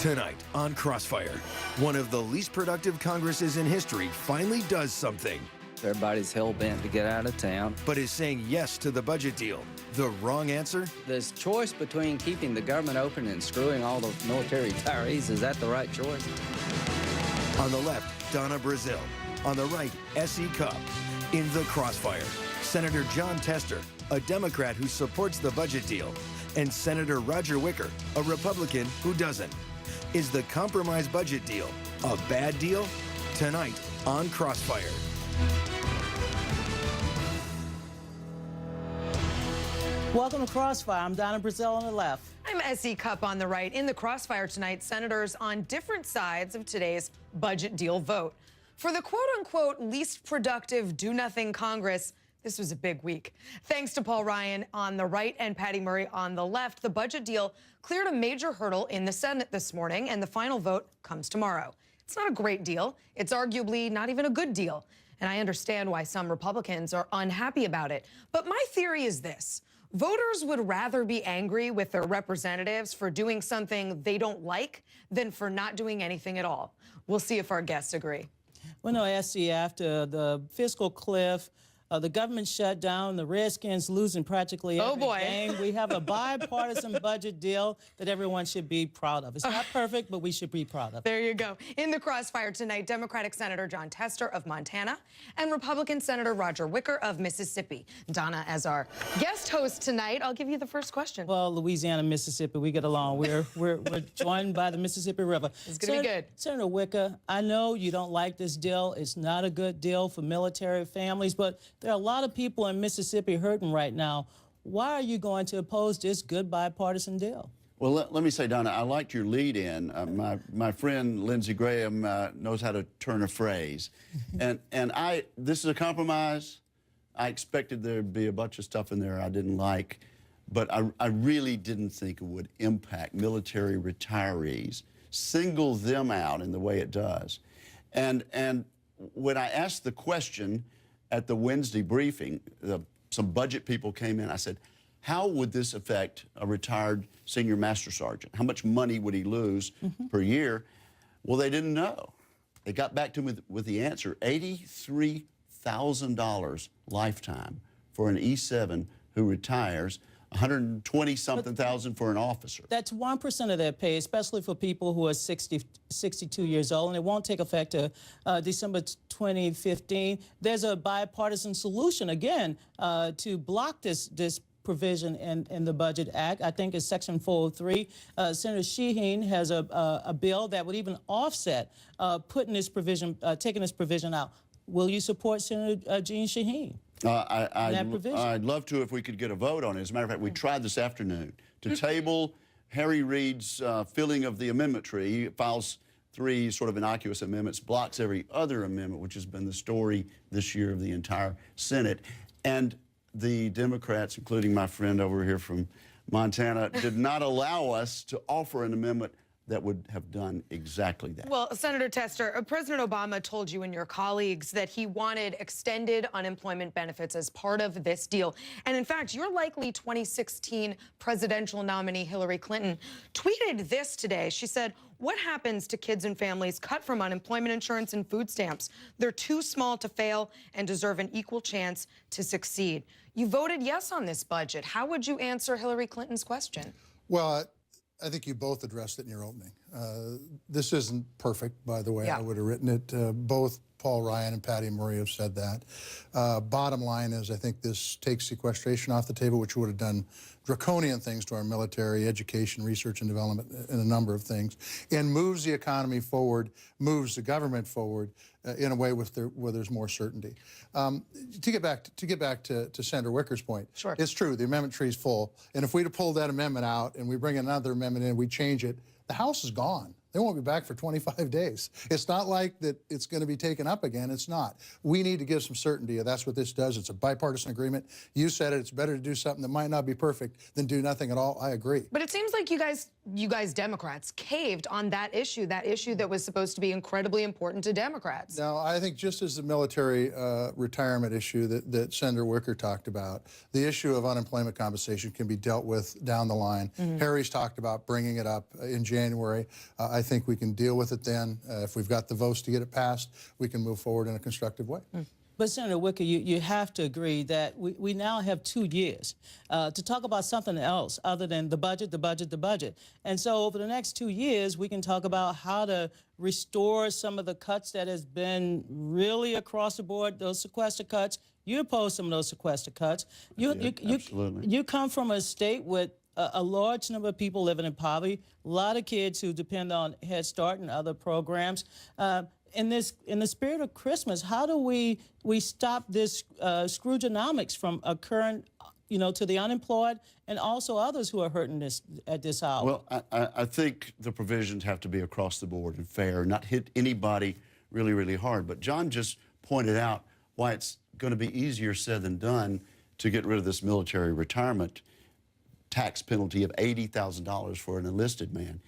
Tonight on Crossfire, one of the least productive Congresses in history finally does something. Everybody's hell-bent to get out of town. But is saying yes to the budget deal the wrong answer? There's choice between keeping the government open and screwing all the military retirees. Is that the right choice? On the left, Donna Brazil. On the right, S.E. Cupp. In the Crossfire, Senator Jon Tester, a Democrat who supports the budget deal, and Senator Roger Wicker, a Republican who doesn't. Is the compromise budget deal a bad deal? Tonight on Crossfire. Welcome to Crossfire. I'm Donna Brazil on the left. I'm S.E. Cupp on the right. In the Crossfire tonight, senators on different sides of today's budget deal vote. For the quote-unquote least productive do-nothing Congress, this was a big week. Thanks to Paul Ryan on the right and Patty Murray on the left, the budget deal cleared a major hurdle in the Senate this morning, and the final vote comes tomorrow. It's not a great deal. It's arguably not even a good deal. And I understand why some Republicans are unhappy about it. But my theory is this. Voters would rather be angry with their representatives for doing something they don't like than for not doing anything at all. We'll see if our guests agree. Well, no, SC, after the fiscal cliff, the government shut down, the Redskins losing practically every game. We have a bipartisan budget deal that everyone should be proud of. It's not perfect, but we should be proud of it. There you go. In the Crossfire tonight, Democratic Senator Jon Tester of Montana and Republican Senator Roger Wicker of Mississippi. Donna, as our guest host tonight, I'll give you the first question. Well, Louisiana, Mississippi, we get along. We're joined by the Mississippi River. It's going to be good. Senator Wicker, I know you don't like this deal. It's not a good deal for military families, but there are a lot of people in Mississippi hurting right now. Why are you going to oppose this good bipartisan deal? Well, let me say, Donna, I liked your lead-in. My friend Lindsey Graham knows how to turn a phrase. and this is a compromise. I expected there'd be a bunch of stuff in there I didn't like, but I really didn't think it would impact military retirees, single them out in the way it does. And when I asked the question at the Wednesday briefing, some budget people came in. I said, how would this affect a retired senior master sergeant? How much money would he lose per year? Well, they didn't know. They got back to me with the answer, $83,000 lifetime for an E7 who retires, 120-something thousand for an officer. That's 1% of their pay, especially for people who are 62 years old, and it won't take effect to December 2015. There's a bipartisan solution, again, to block this provision in the Budget Act. I think it's Section 403. Senator Shaheen has a bill that would even offset taking this provision out. Will you support Senator Jean Shaheen? I'd love to if we could get a vote on it. As a matter of fact, we tried this afternoon to table Harry Reid's filling of the amendment tree. He files 3 sort of innocuous amendments, blocks every other amendment, which has been the story this year of the entire Senate. And the Democrats, including my friend over here from Montana, did not allow us to offer an amendment that would have done exactly that. Well, Senator Tester, President Obama told you and your colleagues that he wanted extended unemployment benefits as part of this deal. And in fact, your likely 2016 presidential nominee, Hillary Clinton, tweeted this today. She said, "What happens to kids and families cut from unemployment insurance and food stamps? They're too small to fail and deserve an equal chance to succeed." You voted yes on this budget. How would you answer Hillary Clinton's question? Well, I think you both addressed it in your opening. This isn't perfect, by the way. Yeah. I would have written it. Both Paul Ryan and Patty Murray have said that. Bottom line is I think this takes sequestration off the table, which would have done draconian things to our military, education, research and development, and a number of things, and moves the economy forward, moves the government forward in a way where there's more certainty. To get back to Senator Wicker's point, sure. It's true, the amendment tree is full, and if we'd have pulled that amendment out and we bring another amendment in, we change it, the House is gone. They won't be back for 25 days. It's not like that it's going to be taken up again. It's not. We need to give some certainty. That's what this does. It's a bipartisan agreement. You said it. It's better to do something that might not be perfect than do nothing at all. I agree. But it seems like you guys Democrats caved on that issue that was supposed to be incredibly important to Democrats. Now, I think just as the military retirement issue that Senator Wicker talked about, the issue of unemployment compensation can be dealt with down the line. Harry's talked about bringing it up in January. I think we can deal with it then. If we've got the votes to get it passed, we can move forward in a constructive way. But Senator Wicker, you have to agree that we now have 2 years to talk about something else other than the budget, the budget, the budget. And so over the next 2 years, we can talk about how to restore some of the cuts that has been really across the board, those sequester cuts. You oppose some of those sequester cuts. You come from a state with a large number of people living in poverty, a lot of kids who depend on Head Start and other programs. In the spirit of Christmas, how do we stop this Scroogeonomics from occurring, to the unemployed and also others who are hurting at this hour? Well, I think the provisions have to be across the board and fair, not hit anybody really, really hard. But Jon just pointed out why it's going to be easier said than done to get rid of this military retirement tax penalty of $80,000 for an enlisted man.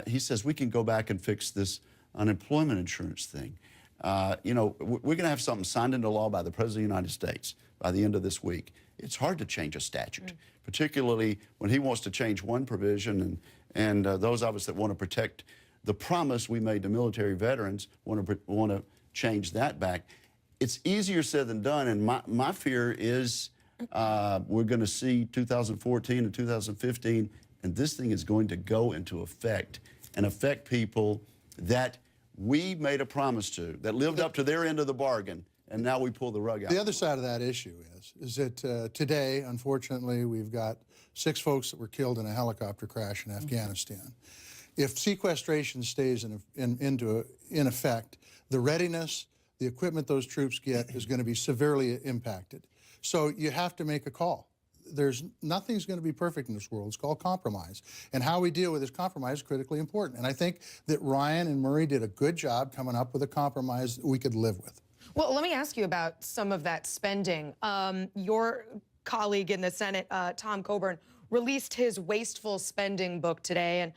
He says we can go back and fix this unemployment insurance thing. We're going to have something signed into law by the President of the United States by the end of this week. It's hard to change a statute, particularly when he wants to change one provision, and those of us that want to protect the promise we made to military veterans want to change that back. It's easier said than done, and my fear is we're going to see 2014 and 2015, and this thing is going to go into effect and affect people that we made a promise to, that lived up to their end of the bargain, and now we pull the rug out. The other side of that issue is that today, unfortunately, we've got 6 folks that were killed in a helicopter crash in Afghanistan. If sequestration stays in effect, the readiness, the equipment those troops get is going to be severely impacted. So you have to make a call. Nothing's going to be perfect in this world. It's called compromise. And how we deal with this compromise is critically important. And I think that Ryan and Murray did a good job coming up with a compromise that we could live with. Well, let me ask you about some of that spending. Your colleague in the Senate, Tom Coburn, released his Wasteful Spending book today. And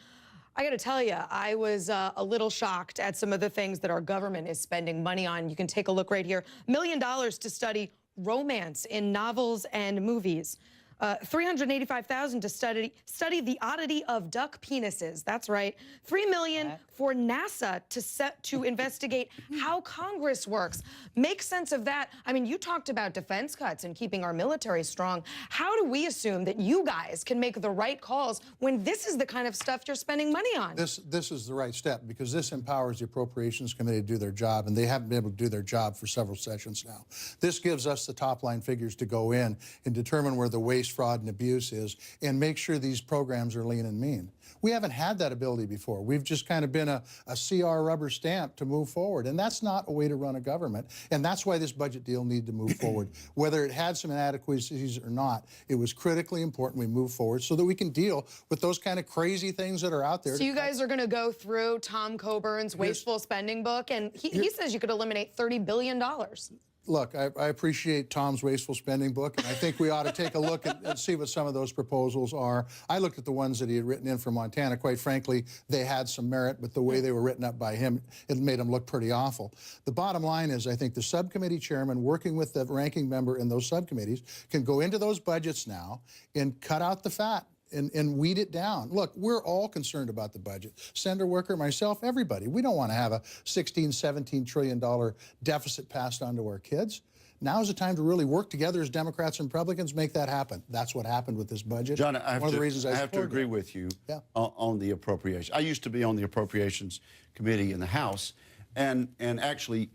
I got to tell you, I was a little shocked at some of the things that our government is spending money on. You can take a look right here. $1 million to study romance in novels and movies. $385,000 to study the oddity of duck penises. That's right. $3 million for NASA to investigate how Congress works. Make sense of that. I mean, you talked about defense cuts and keeping our military strong. How do we assume that you guys can make the right calls when this is the kind of stuff you're spending money on? This is the right step because this empowers the Appropriations Committee to do their job, and they haven't been able to do their job for several sessions now. This gives us the top line figures to go in and determine where the waste, fraud, and abuse is and make sure these programs are lean and mean. We haven't had that ability before. We've just kind of been a CR rubber stamp to move forward, and that's not a way to run a government, and that's why this budget deal needed to move forward. Whether it had some inadequacies or not, it was critically important we move forward so that we can deal with those kind of crazy things that are out there. So you guys are going to go through Tom Coburn's Wasteful Spending book, and he says you could eliminate $30 billion. Look, I appreciate Tom's Wasteful Spending book, and I think we ought to take a look and see what some of those proposals are. I looked at the ones that he had written in for Montana. Quite frankly, they had some merit, but the way they were written up by him, it made them look pretty awful. The bottom line is I think the subcommittee chairman, working with the ranking member in those subcommittees, can go into those budgets now and cut out the fat. And weed it down. Look, we're all concerned about the budget. Senator Wicker, myself, everybody. We don't want to have a $16, $17 trillion deficit passed on to our kids. Now is the time to really work together as Democrats and Republicans, make that happen. That's what happened with this budget. Jon, I have to agree it. with you on the appropriation. I used to be on the Appropriations Committee in the House, and actually,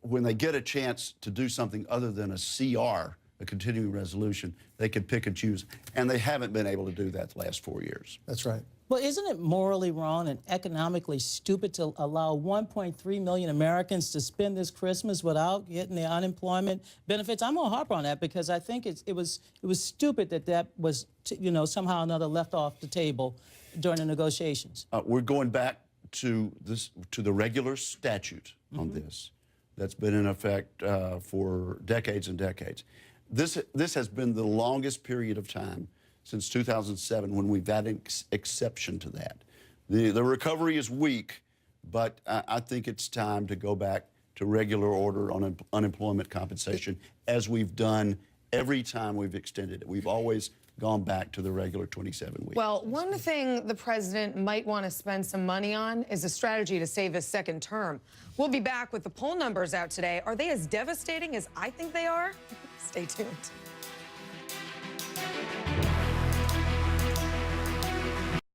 when they get a chance to do something other than a CR, a continuing resolution, they can pick and choose, and they haven't been able to do that the last 4 years. That's right. Well, isn't it morally wrong and economically stupid to allow 1.3 million Americans to spend this Christmas without getting the unemployment benefits? I'm going to harp on that because I think it was stupid that was somehow or another left off the table during the negotiations. We're going back to the regular statute on this that's been in effect for decades and decades. This has been the longest period of time since 2007 when we've had an exception to that. The recovery is weak, but I think it's time to go back to regular order on unemployment compensation, as we've done every time we've extended it. We've always gone back to the regular 27 weeks. Well, one thing the president might want to spend some money on is a strategy to save his second term. We'll be back with the poll numbers out today. Are they as devastating as I think they are? Stay tuned.